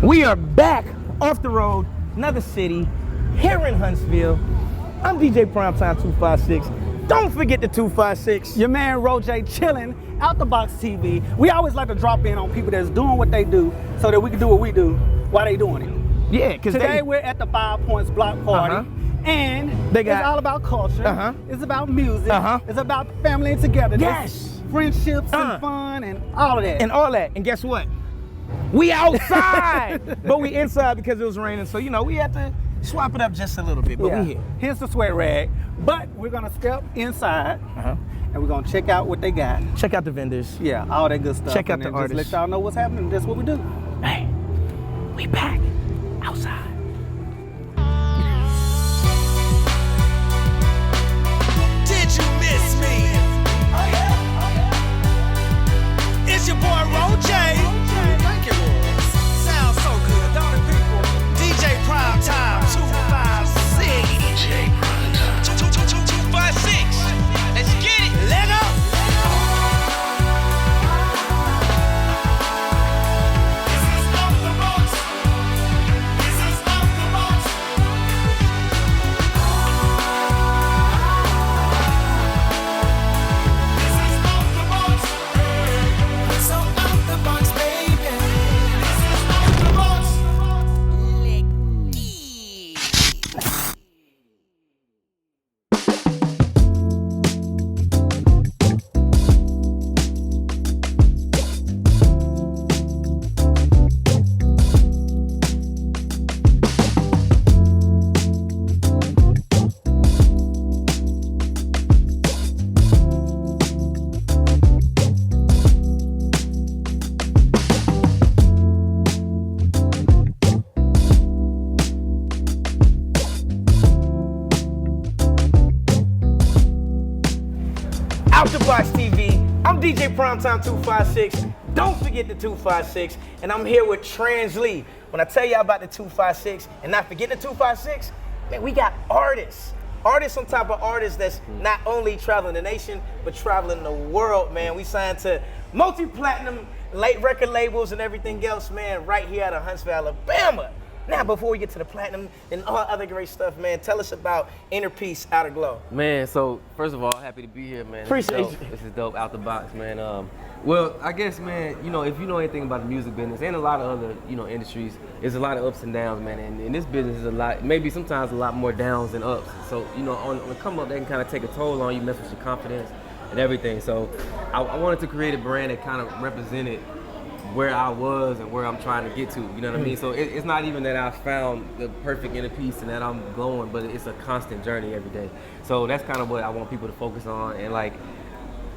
We are back off the road, another city, here in Huntsville. I'm DJ PrimeTime256. Don't forget the 256. Your man RoJay chilling out the box TV. We always like to drop in on people that's doing what they do so that we can do what we do while they doing it. Yeah, because today we're at the Points Blok Party. And it's all about culture. It's about music. It's about family and togetherness. Yes. Friendships and fun and all of that. And guess what? We outside, but we inside because it was raining. So, you know, we had to swap it up just a little bit, but we here. Here's the sweat rag. But we're going to step inside and we're going to check out what they got. Check out the vendors. Yeah, all that good stuff. Check out the artists. Just let y'all know what's happening. That's what we do. Hey, we back outside. Did you miss me? It's your boy RoJay. Thank you. Sounds so good, don't it, people? DJ PrimeTime256. DJ PrimeTime256. Let's get it. Let go. This is off the box. This is off the box. This is off the box. So off the box, baby. This is off the box. Out the Box TV, I'm DJ PrimeTime256. Don't forget the 256, and I'm here with Trans Lee. When I tell y'all about the 256, and not forget the 256, man, we got artists. Artists on top of artists that's not only traveling the nation, but traveling the world, man. We signed to multi-platinum late record labels and everything else, man, right here out of Huntsville, Alabama. Now, before we get to the platinum and all other great stuff, man, tell us about Inner Peace, Outer Glow. Man, so first of all, happy to be here, man. Appreciate you. This is dope, out the box, man. Well, I guess, man, you know, if you know anything about the music business and a lot of other, you know, industries, there's a lot of ups and downs, man. And in this business is a lot, maybe sometimes a lot more downs than ups. So, you know, on the come up, they can kind of take a toll on you, mess with your confidence and everything. So I wanted to create a brand that kind of represented where I was and where I'm trying to get to, you know what I mean? So it's not even that I found the perfect inner peace and that I'm glowing, but it's a constant journey every day. So that's kind of what I want people to focus on. And like,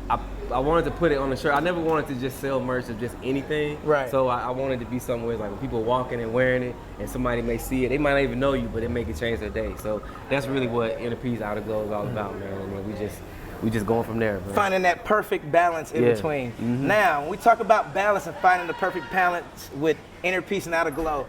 I wanted to put it on the shirt. I never wanted to just sell merch of just anything. Right. So I wanted to be somewhere like when people walking and wearing it and somebody may see it, they might not even know you, but it make it change their day. So that's really what Inner Peace, Outer Glow is all about, man. And then we just going from there, man. Finding that perfect balance in between. Now, when we talk about balance and finding the perfect balance with Inner Peace and Outer Glow,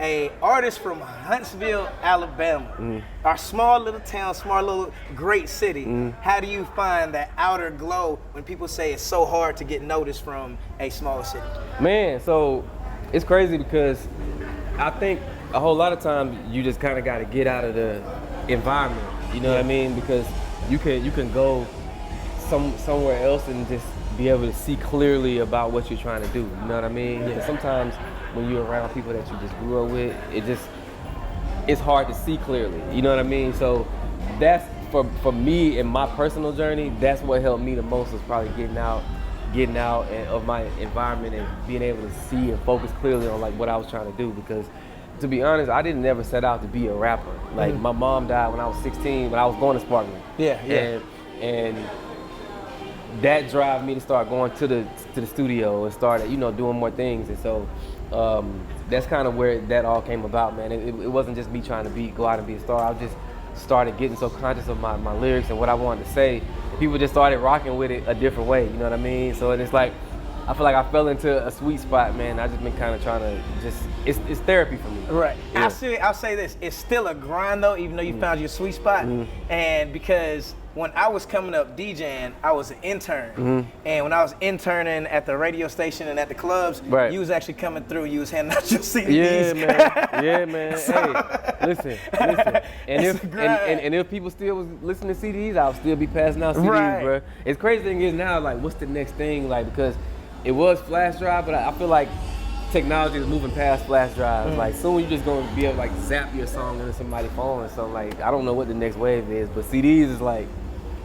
a artist from Huntsville, Alabama, our small little town, small little great city, how do you find that outer glow when people say it's so hard to get noticed from a smaller city? Man, so it's crazy because I think a whole lot of times you just kind of got to get out of the environment, you know what I mean? Because you can go somewhere else and just be able to see clearly about what you're trying to do, you know what I mean? Because sometimes when you're around people that you just grew up with, it's hard to see clearly, you know what I mean? So that's, for me in my personal journey, that's what helped me the most, was probably getting out of my environment and being able to see and focus clearly on like what I was trying to do. Because to be honest, I didn't never set out to be a rapper. Like my mom died when I was 16, when I was going to Sparkman. And that drive me to start going to the studio and start, you know, doing more things. And so that's kind of where that all came about, man. It wasn't just me trying to go out and be a star. I just started getting so conscious of my lyrics and what I wanted to say. People just started rocking with it a different way, you know what I mean? So it's like, I feel like I fell into a sweet spot, man. I just been kind of trying to it's therapy for me. Right. Yeah. I'll say this, it's still a grind though, even though you found your sweet spot. And because when I was coming up DJing, I was an intern. And when I was interning at the radio station and at the clubs, you was actually coming through, you was handing out your CDs. Yeah, man. Yeah, man. Hey, listen. And if people still was listening to CDs, I'll still be passing out CDs, bro. It's crazy thing is now, like, what's the next thing? Like, because it was flash drive, but I feel like technology is moving past flash drives. Like, soon you're just gonna be able to, like, zap your song into somebody's phone or something. Like, I don't know what the next wave is, but CDs is like,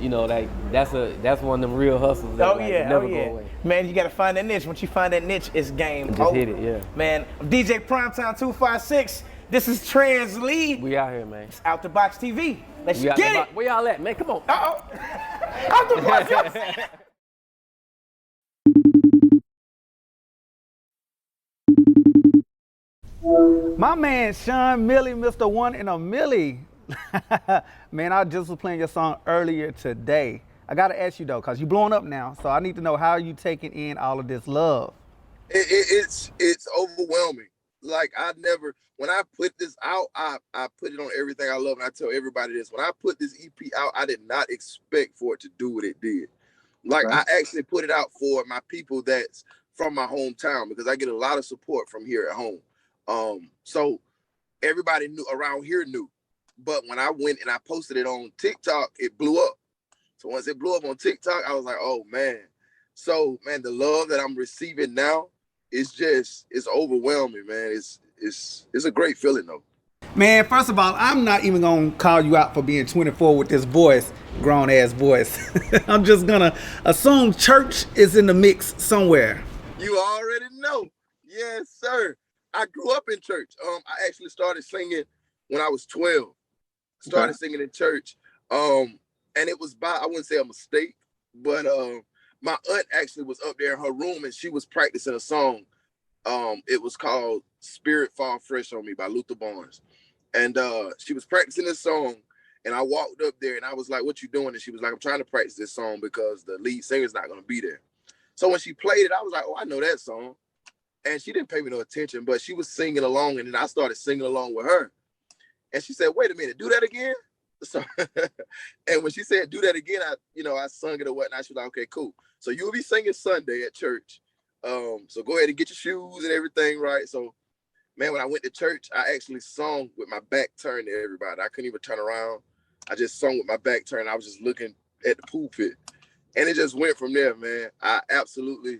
you know, like that's one of them real hustles that never go away. Man, you gotta find that niche. Once you find that niche, it's game over. Just hit it, yeah. Man, I'm DJ PrimeTime256. This is Trans Lee. We out here, man. It's Out the Box TV. Let's get it. Where y'all at, man? Come on. Out the box. My man Shaun, Milli, Mr. One in a Milli. Man, I just was playing your song earlier today. I gotta ask you though, cause you blowing up now, so I need to know how you taking in all of this love. It's overwhelming. Like, when I put this out, I put it on everything I love, and I tell everybody this. When I put this EP out, I did not expect for it to do what it did. Like, I actually put it out for my people that's from my hometown, because I get a lot of support from here at home. So everybody around here knew. But when I went and I posted it on TikTok, it blew up. So once it blew up on TikTok, I was like, oh man. So man, the love that I'm receiving now it's overwhelming, man. It's a great feeling though. Man, first of all, I'm not even gonna call you out for being 24 with this voice, grown ass voice. I'm just gonna assume church is in the mix somewhere. You already know. Yes, sir. I grew up in church. I actually started singing when I was 12. Started singing in church. And it was by, I wouldn't say a mistake, but my aunt actually was up there in her room and she was practicing a song. It was called Spirit Fall Fresh on Me by Luther Barnes. And she was practicing this song, and I walked up there and I was like, what you doing? And she was like, I'm trying to practice this song because the lead singer's not gonna be there. So when she played it, I was like, oh, I know that song. And she didn't pay me no attention, but she was singing along, and then I started singing along with her. And she said, wait a minute, do that again? So, and when she said, do that again, I sung it or whatnot. She was like, okay, cool. So you'll be singing Sunday at church. So go ahead and get your shoes and everything right. So, man, when I went to church, I actually sung with my back turned to everybody. I couldn't even turn around. I just sung with my back turned. I was just looking at the pulpit. And it just went from there, man. I absolutely,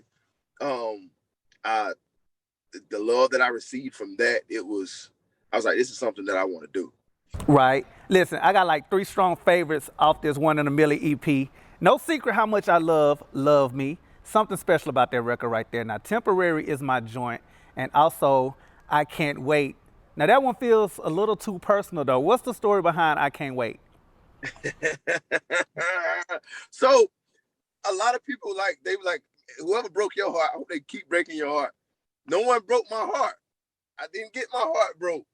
the love that I received from that, I was like, this is something that I want to do. Right. Listen, I got like 3 strong favorites off this One in a Milli EP. No secret how much I love me. Something special about that record right there. Now, Temporary is my joint. And also, I Can't Wait. Now, that one feels a little too personal, though. What's the story behind I Can't Wait? So, a lot of people, they were like, whoever broke your heart, I hope they keep breaking your heart. No one broke my heart. I didn't get my heart broke.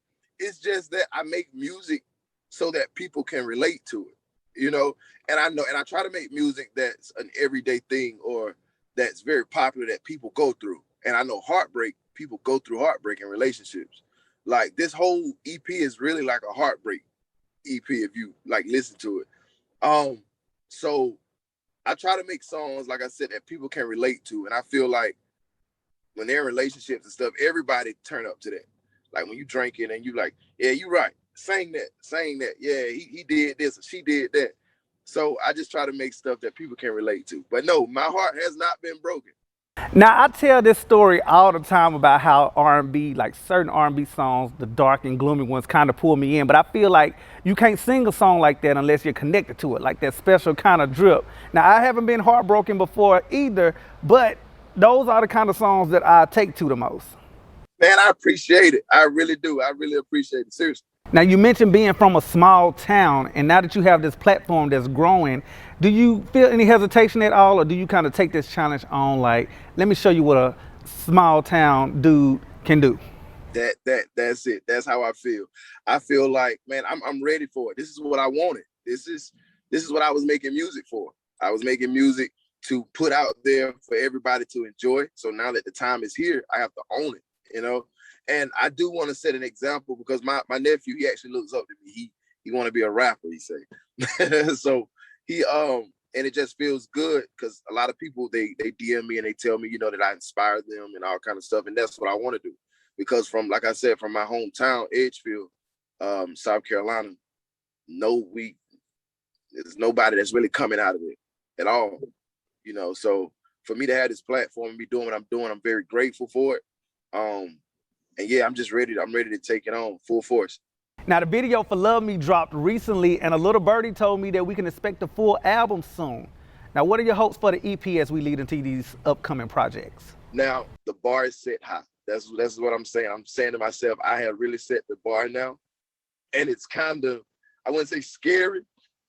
It's just that I make music so that people can relate to it, and I try to make music that's an everyday thing or that's very popular that people go through. And I know heartbreak, people go through heartbreak in relationships. Like, this whole EP is really like a heartbreak EP if you listen to it. So I try to make songs, like I said, that people can relate to. And I feel like when they're in relationships and stuff, everybody turn up to that. Like when you drinking and you like, yeah, you're right. Saying that. Yeah, he did this or she did that. So I just try to make stuff that people can relate to. But no, my heart has not been broken. Now, I tell this story all the time about how R&B, like certain R&B songs, the dark and gloomy ones kind of pull me in. But I feel like you can't sing a song like that unless you're connected to it, like that special kind of drip. Now, I haven't been heartbroken before either, but those are the kind of songs that I take to the most. Man, I appreciate it. I really do. I really appreciate it. Seriously. Now, you mentioned being from a small town, and now that you have this platform that's growing, do you feel any hesitation at all, or do you kind of take this challenge on, like, let me show you what a small town dude can do? That's it. That's how I feel. I feel like, man, I'm ready for it. This is what I wanted. This is what I was making music for. I was making music to put out there for everybody to enjoy. So now that the time is here, I have to own it. And I do want to set an example because my nephew, he actually looks up to me. He want to be a rapper, he say. So and it just feels good because a lot of people they DM me and they tell me, you know, that I inspire them and all kind of stuff, and that's what I want to do. Because from, like I said, from my hometown, Edgefield, South Carolina, there's nobody that's really coming out of it at all, you know. So for me to have this platform and be doing what I'm doing, I'm very grateful for it. And yeah, I'm just ready. I'm ready to take it on full force. Now, the video for Love Me dropped recently, and a little birdie told me that we can expect a full album soon. Now, what are your hopes for the EP as we lead into these upcoming projects? Now, the bar is set high. That's what I'm saying. I'm saying to myself, I have really set the bar now. And it's kind of, I wouldn't say scary,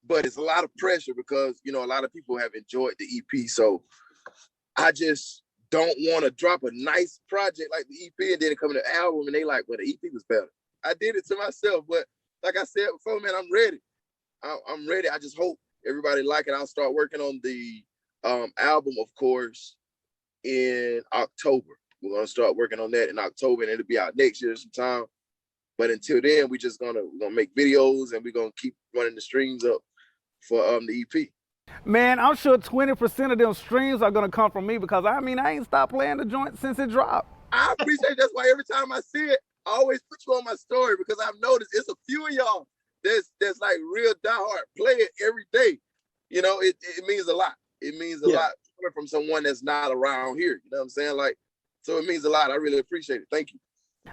but it's a lot of pressure because, you know, a lot of people have enjoyed the EP. So I just don't want to drop a nice project like the EP and then it come to the album and they like, well, the EP was better. I did it to myself, but like I said before, man, I'm ready. I'm ready. I just hope everybody like it. I'll start working on the album, of course, in October. We're gonna start working on that in October, and it'll be out next year sometime. But until then, we're gonna make videos and we're gonna keep running the streams up for the EP. Man, I'm sure 20% of them streams are gonna come from me because I ain't stopped playing the joint since it dropped. I appreciate it. That's why every time I see it, I always put you on my story because I've noticed it's a few of y'all that's like real diehard, play it every day. You know, it means a lot. It means a lot coming from someone that's not around here. You know what I'm saying? Like, so it means a lot. I really appreciate it. Thank you.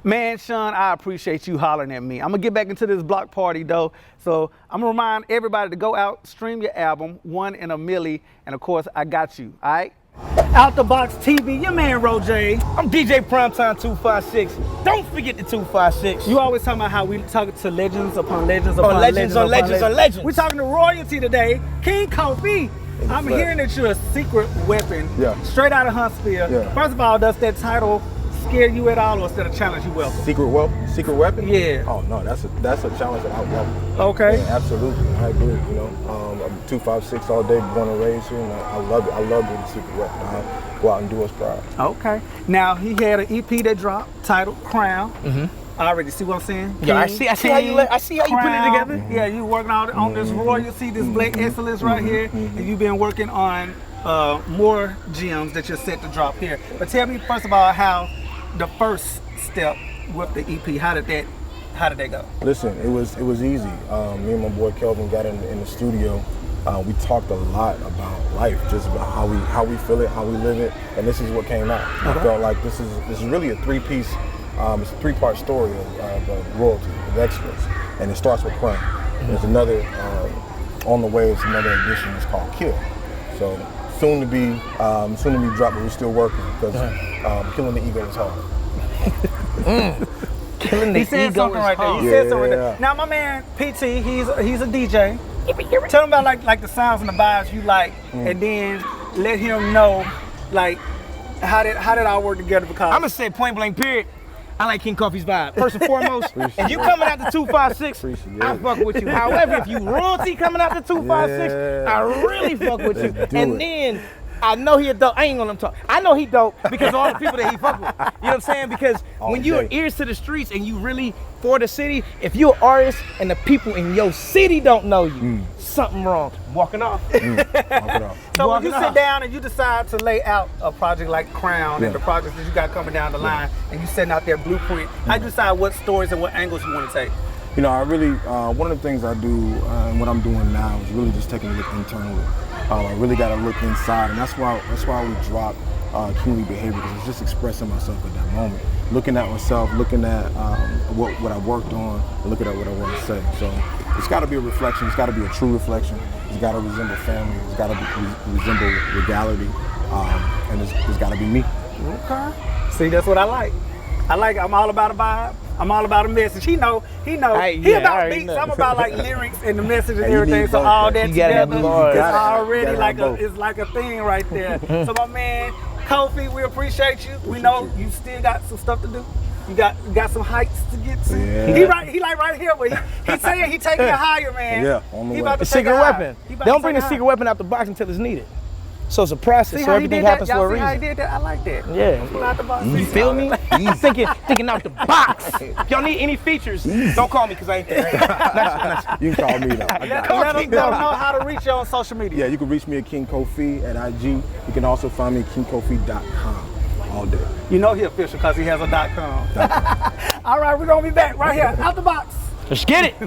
Man, Shaun, I appreciate you hollering at me. I'm gonna get back into this block party though. So I'm gonna remind everybody to go out, stream your album, One in a Milli, and of course, I got you, all right? Out the Box TV, your man RoJay. I'm DJ PrimeTime256. Don't forget the 256. You always talking about how we talk to legends upon legends upon legends on legends on legends. We're talking to royalty today, King Kofi. I'm hearing that you're a secret weapon, straight out of Huntsville. Yeah. First of all, does that title scare you at all, or is that a challenge you welcome? Secret weapon? Yeah. Oh no, that's a challenge that I welcome. Okay. Yeah, absolutely, I agree. You know, I'm 256 all day, born and raised here, and I love it. I love being a secret weapon. I go out and do us proud. Okay. Now he had an EP that dropped titled Crown. I already see what I'm saying. Yeah, I see how you put it together. Yeah, you working on this royalty, this black excellence right here, and you've been working on more gems that you're set to drop here. But tell me first of all how the first step with the EP, how did that go? Listen, it was easy. Me and my boy Kelvin got in the studio. We talked a lot about life, just about how we feel it, how we live it, and this is what came out. I felt like this is really a three-piece, it's a three-part story of royalty, of excellence, and it starts with Crown. There's another on the way. It's another edition. It's called Kill. So soon to be dropped, but we're still working because killing the ego is hard. Killing the he said ego something is right there. hard. He said something right there. Now my man PT, he's a DJ. Tell him about like the sounds and the vibes you like, and then let him know like how did all work together. Because I'm gonna say point blank period, I like King Kofi's vibe. First and foremost, if you coming out the 256, I fuck with you. However, if you royalty coming out the 256, I really fuck with you. And then I know he a dope. I ain't gonna talk. I know he dope because of all the people that he fuck with. You know what I'm saying? Because when you're ears to the streets and you really for the city, if you're an artist and the people in your city don't know you, something wrong. Walking off. So when you sit down and you decide to lay out a project like Crown and the projects that you got coming down the line, and you setting out their blueprint, how you decide what stories and what angles you want to take? You know, I really, one of the things I do and what I'm doing now is really just taking a look internally. I really got to look inside, and that's why we drop community behavior, because it's just expressing myself at that moment, looking at myself, looking at what I worked on, and looking at what I want to say. So it's got to be a reflection. It's got to be a true reflection. It's got to resemble family. It's got to resemble regality, and it's got to be me. Okay. See, that's what I like. I'm all about a vibe. I'm all about a message. He know. He about beats. I'm about like lyrics and the message and everything. So all that together is already like a thing right there. So my man Kofi, we appreciate you. We know you still got some stuff to do. You got some heights to get to. Yeah. He like right here, but he's saying he taking it higher, man. Yeah, on the way. The secret weapon. Don't bring the secret weapon out the box until it's needed. So it's a process. See So how he everything did that? happens for a Y'all see how he reason. did that? I like that. Yeah. Pull out the box. You feel me? thinking out the box. If y'all need any features, don't call me because I ain't there. You can call me though. I got it. Let them know how to reach you on social media. Yeah, you can reach me at King Kofi at IG. You can also find me at kingkofi.com all day. You know he official because he has a .com. All right, we're going to be back right here, out the box. Let's get it.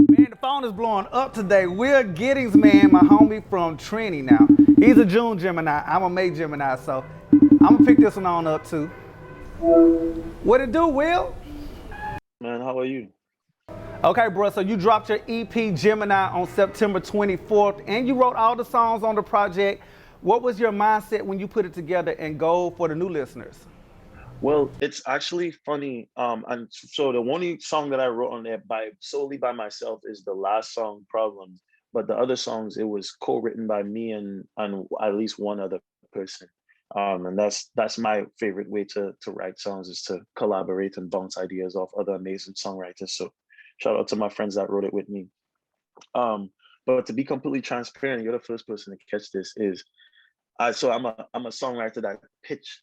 Man, the phone is blowing up today. Will Gittens, man, my homie from Trinity now. He's a June Gemini. I'm a May Gemini, so I'm gonna pick this one on up too. What it do, Will? Man, how are you? Okay, bro, so you dropped your EP Gemini on September 24th, and you wrote all the songs on the project. What was your mindset when you put it together and goal for the new listeners? Well, it's actually funny. And so the only song that I wrote on there solely by myself is the last song, Problems. But the other songs, it was co-written by me and at least one other person. And that's my favorite way to write songs, is to collaborate and bounce ideas off other amazing songwriters. So shout out to my friends that wrote it with me. But to be completely transparent, you're the first person to catch this. So I'm a songwriter that pitch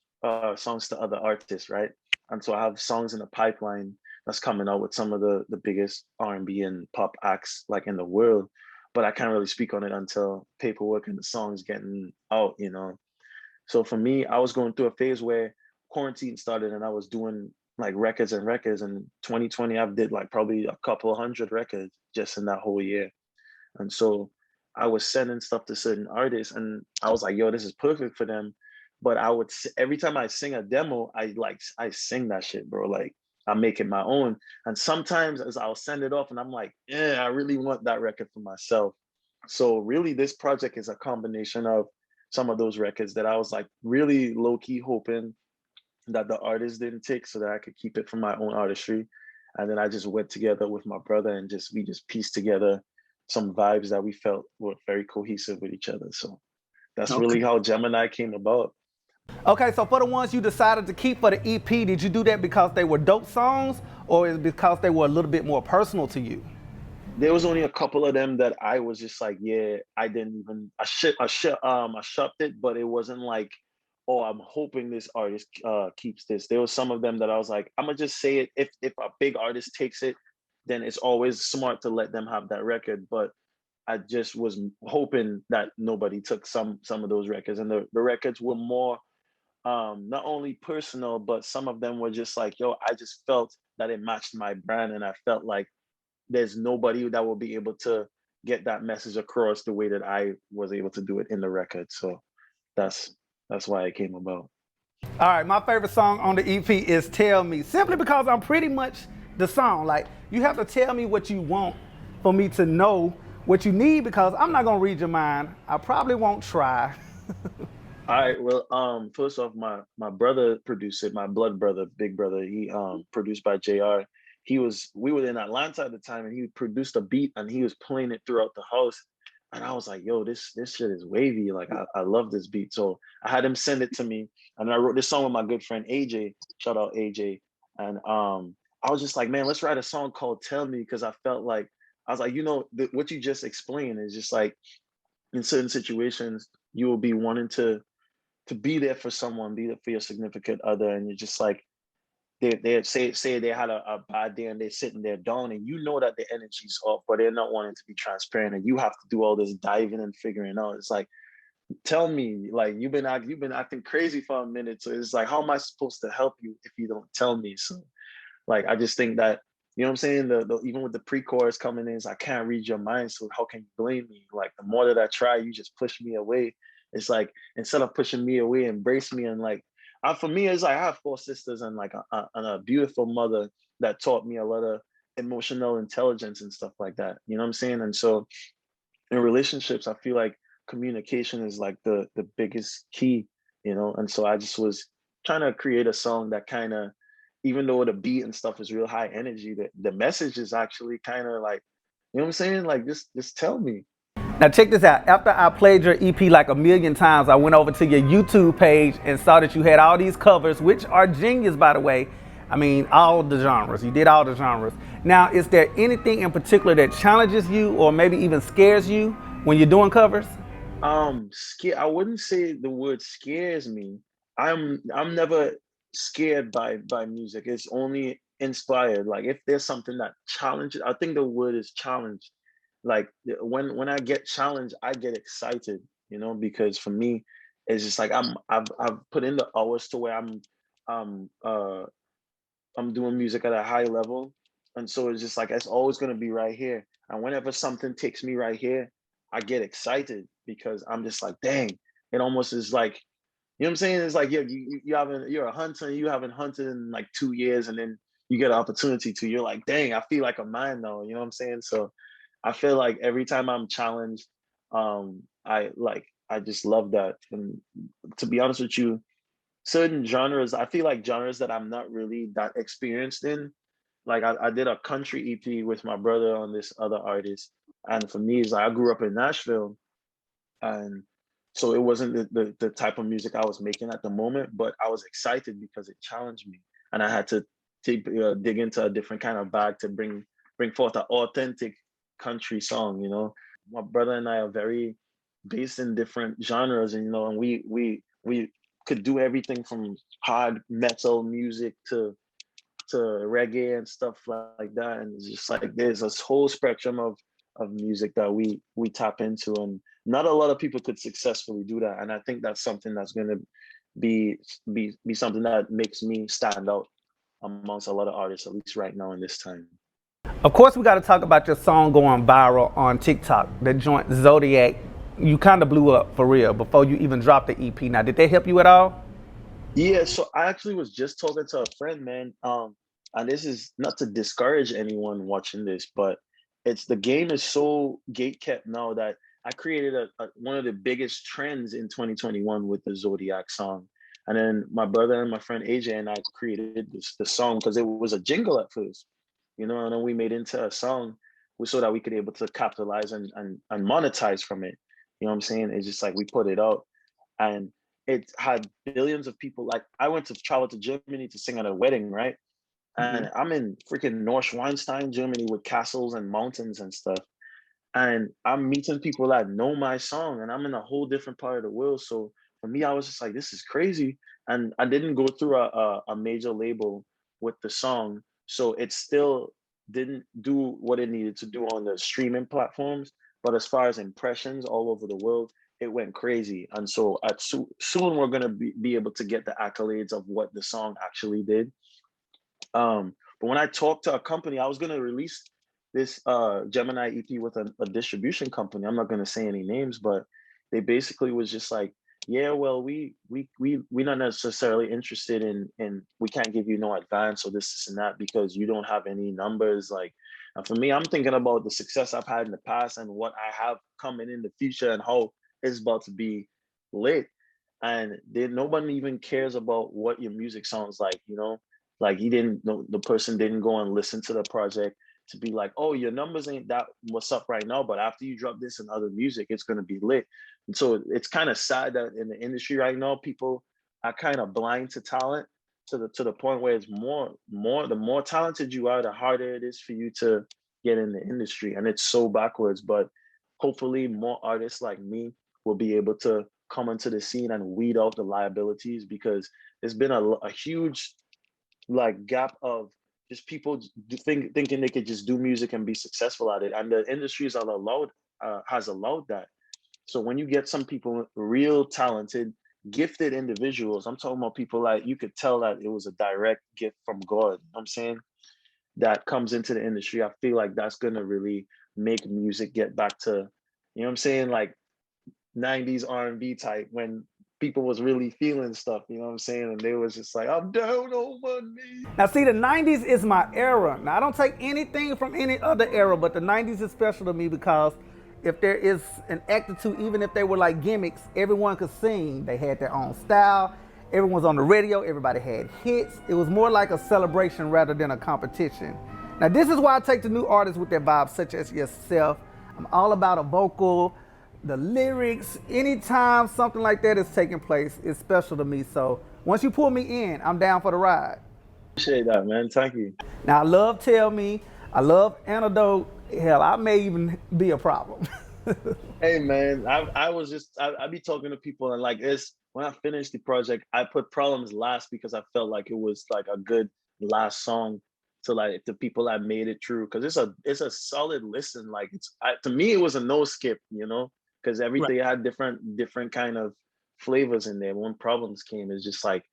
songs to other artists, right? And so I have songs in the pipeline that's coming out with some of the biggest R&B and pop acts like in the world, but I can't really speak on it until paperwork and the songs getting out, you know. So for me, I was going through a phase where quarantine started and I was doing like records and records. And 2020, I've did like probably a couple of 100 records just in that whole year. And so I was sending stuff to certain artists and I was like, yo, this is perfect for them. But every time I sing a demo, I sing that shit, bro. Like I make it my own. And sometimes as I'll send it off and I'm like, yeah, I really want that record for myself. So really this project is a combination of some of those records that I was like really low key hoping that the artist didn't take so that I could keep it for my own artistry. And then I just went together with my brother and we just pieced together some vibes that we felt were very cohesive with each other. So that's really how Gemini came about. Okay, so for the ones you decided to keep for the EP, did you do that because they were dope songs or is it because they were a little bit more personal to you? There was only a couple of them that I was just like, yeah, I shopped it, but it wasn't like, oh, I'm hoping this artist keeps this. There was some of them that I was like, I'm gonna just say it. If a big artist takes it, then it's always smart to let them have that record. But I just was hoping that nobody took some of those records, and the records were more not only personal, but some of them were just like, yo, I just felt that it matched my brand, and I felt like there's nobody that will be able to get that message across the way that I was able to do it in the record. So that's why it came about. All right, my favorite song on the EP is Tell Me, simply because I'm pretty much the song. Like, you have to tell me what you want for me to know what you need, because I'm not gonna read your mind. I probably won't try. All right, well, first off, my brother produced it, my blood brother, big brother, he produced by JR. We were in Atlanta at the time and he produced a beat and he was playing it throughout the house. And I was like, yo, this shit is wavy. Like, I love this beat. So I had him send it to me. And I wrote this song with my good friend, AJ, shout out AJ. And I was just like, man, let's write a song called Tell Me. Cause I was like, you know, what you just explained is just like, in certain situations, you will be wanting to be there for someone, be there for your significant other. And you're just like, they say they had a bad day and they're sitting there down and you know that the energy's off, but they're not wanting to be transparent and you have to do all this diving and figuring out. It's like, tell me, like you've been acting crazy for a minute. So it's like, how am I supposed to help you if you don't tell me? So like, I just think that You know what I'm saying? Even with the pre-chorus coming in, it's, I can't read your mind, so how can you blame me? Like, the more that I try, you just push me away. It's like, instead of pushing me away, embrace me. And like, for me, it's like I have 4 sisters and like a beautiful mother that taught me a lot of emotional intelligence and stuff like that. You know what I'm saying? And so in relationships, I feel like communication is like the biggest key, you know? And so I just was trying to create a song that kind of, even though the beat and stuff is real high energy, the message is actually kind of like, you know what I'm saying? Like, just tell me. Now check this out. After I played your EP like a million times, I went over to your YouTube page and saw that you had all these covers, which are genius, by the way. I mean, all the genres. You did all the genres. Now, is there anything in particular that challenges you or maybe even scares you when you're doing covers? I wouldn't say the word scares me. I'm never scared by music. It's only inspired. Like, if there's something that challenges, I think the word is challenge. Like, when I get challenged, I get excited, you know, because for me, it's just like I've put in the hours to where um uh I'm doing music at a high level. And so it's just like, it's always going to be right here. And whenever something takes me right here, I get excited because I'm just like, dang, it almost is like, you know what I'm saying? It's like, yeah, you're a hunter, you haven't hunted in like 2 years, and then you get an opportunity to, you're like, dang, I feel like a man now. You know what I'm saying? So I feel like every time I'm challenged, I just love that. And to be honest with you, certain genres, I feel like genres that I'm not really that experienced in. Like, I did a country EP with my brother on this other artist. And for me, it's like, I grew up in Nashville. And so it wasn't the type of music I was making at the moment, but I was excited because it challenged me. And I had to dig into a different kind of bag to bring forth an authentic country song, you know. My brother and I are very based in different genres, and you know, and we could do everything from hard metal music to reggae and stuff like that. And it's just like, there's this whole spectrum of music that we tap into, and not a lot of people could successfully do that. And I think that's something that's going to be something that makes me stand out amongst a lot of artists, at least right now in this time. Of course, we got to talk about your song going viral on TikTok, the joint Zodiac. You kind of blew up for real before you even dropped the EP. Now, did they help you at all? Yeah, so I actually was just talking to a friend, man. And this is not to discourage anyone watching this, but the game is so gate kept now that I created one of the biggest trends in 2021 with the Zodiac song. And then my brother and my friend AJ and I created the song because it was a jingle at first, you know, and then we made it into a song so that we could be able to capitalize and monetize from it. You know what I'm saying? It's just like, we put it out, and it had billions of people. Like, I went to travel to Germany to sing at a wedding, right? And I'm in freaking Neuschwanstein, Germany, with castles and mountains and stuff. And I'm meeting people that know my song, and I'm in a whole different part of the world. So for me, I was just like, this is crazy. And I didn't go through a major label with the song. So it still didn't do what it needed to do on the streaming platforms. But as far as impressions all over the world, it went crazy. And so soon we're going to be able to get the accolades of what the song actually did. But when I talked to a company, I was going to release this Gemini EP with a distribution company. I'm not going to say any names, but they basically was just like, yeah, well, we're not necessarily interested in we can't give you no advance or this and that because you don't have any numbers. Like, and for me, I'm thinking about the success I've had in the past and what I have coming in the future and how it's about to be lit. And nobody even cares about what your music sounds like, you know. Like, the person didn't go and listen to the project to be like, oh, your numbers ain't that what's up right now, but after you drop this and other music, it's going to be lit. And so it's kind of sad that in the industry right now, people are kind of blind to talent to the point where it's the more talented you are, the harder it is for you to get in the industry. And it's so backwards, but hopefully more artists like me will be able to come into the scene and weed out the liabilities, because there's been a huge like gap of just people thinking they could just do music and be successful at it, and the industry has allowed that. So when you get some people, real talented, gifted individuals, I'm talking about people like you could tell that it was a direct gift from God. You know what I'm saying? that comes into the industry, I feel like that's gonna really make music get back to, you know what I'm saying, like 90s R&B type, when people was really feeling stuff, you know what I'm saying? And they was just like, I'm down on one knee. Now see, the 90s is my era. Now I don't take anything from any other era, but the 90s is special to me because if there is an act or two, even if they were like gimmicks, everyone could sing. They had their own style. Everyone was on the radio. Everybody had hits. It was more like a celebration rather than a competition. Now this is why I take the new artists with their vibes, such as yourself. I'm all about a vocal, the lyrics. Anytime something like that is taking place, it's special to me. So once you pull me in, I'm down for the ride. Appreciate that, man. Thank you. Now I love Tell Me. I love Antidote. Hell, I may even be a problem. Hey, man, I be talking to people, and like when I finished the project, I put Problems last because I felt like it was like a good last song to like the people that made it through, because it's a solid listen. Like to me it was a no skip, you know, because everything had different kind of flavors in there. When Problems came, it's just like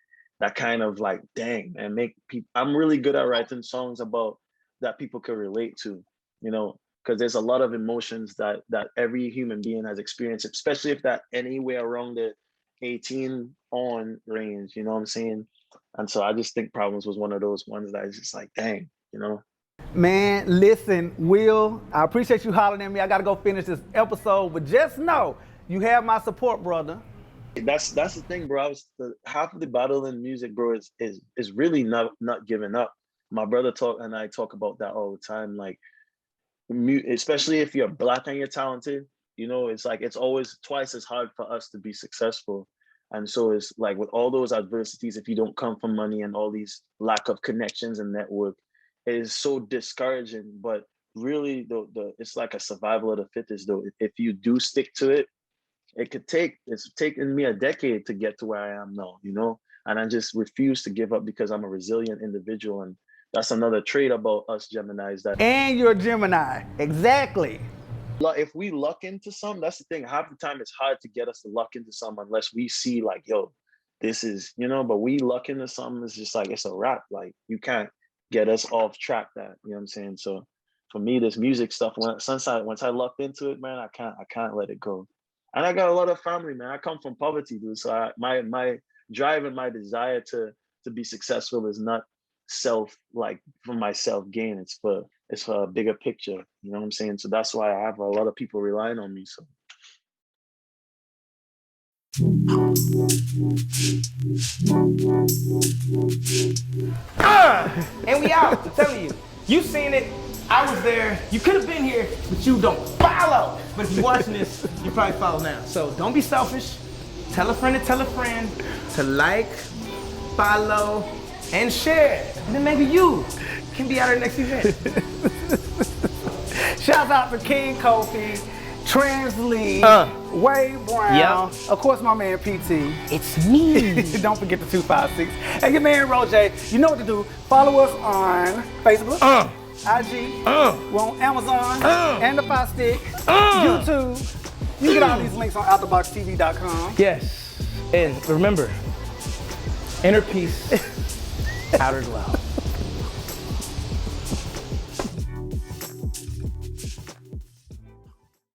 that kind of like, dang, man, make people. I'm really good at writing songs about that people can relate to, you know, because there's a lot of emotions that every human being has experienced, especially if that anywhere around the 18 on range, you know what I'm saying? And so I just think Problems was one of those ones that is just like, dang, you know? Man, listen, Will, I appreciate you hollering at me. I got to go finish this episode, but just know you have my support, brother. That's the thing, bro. Half of the battle in music, bro, is really not giving up. My brother and I talk about that all the time. Like, especially if you're Black and you're talented, you know, it's like it's always twice as hard for us to be successful. And so it's like with all those adversities, if you don't come from money and all these lack of connections and network, it is so discouraging. But really, it's like a survival of the fittest, though. If you do stick to it, it's taken me a decade to get to where I am now, you know? And I just refuse to give up because I'm a resilient individual. And that's another trait about us Geminis. And you're a Gemini, exactly. If we luck into something, that's the thing. Half the time it's hard to get us to luck into something unless we see like, yo, this is, you know, but we luck into something, it's just like, it's a wrap. Like you can't get us off track that, you know what I'm saying? So for me, this music stuff, once I lucked into it, man, I can't let it go. And I got a lot of family, man. I come from poverty, dude. So my drive and my desire to be successful is not for my self gain. It's for a bigger picture, you know what I'm saying? So that's why I have a lot of people relying on me. So and we out. I'm telling you, you seen it. I was there. You could have been here, but you don't follow. But if you're watching this, you probably follow now. So don't be selfish. Tell a friend to like, follow, and share. And then maybe you can be at our next event. Shout out to King Kofi, Translee, Wade Brown, of course my man PT. It's me. Don't forget the 256. And your man RoJay, you know what to do. Follow us on Facebook, IG, we're on Amazon, and the Fire Stick, YouTube. You can get all these links on OutTheBoxTV.com. Yes, and remember, inner peace, outer glow.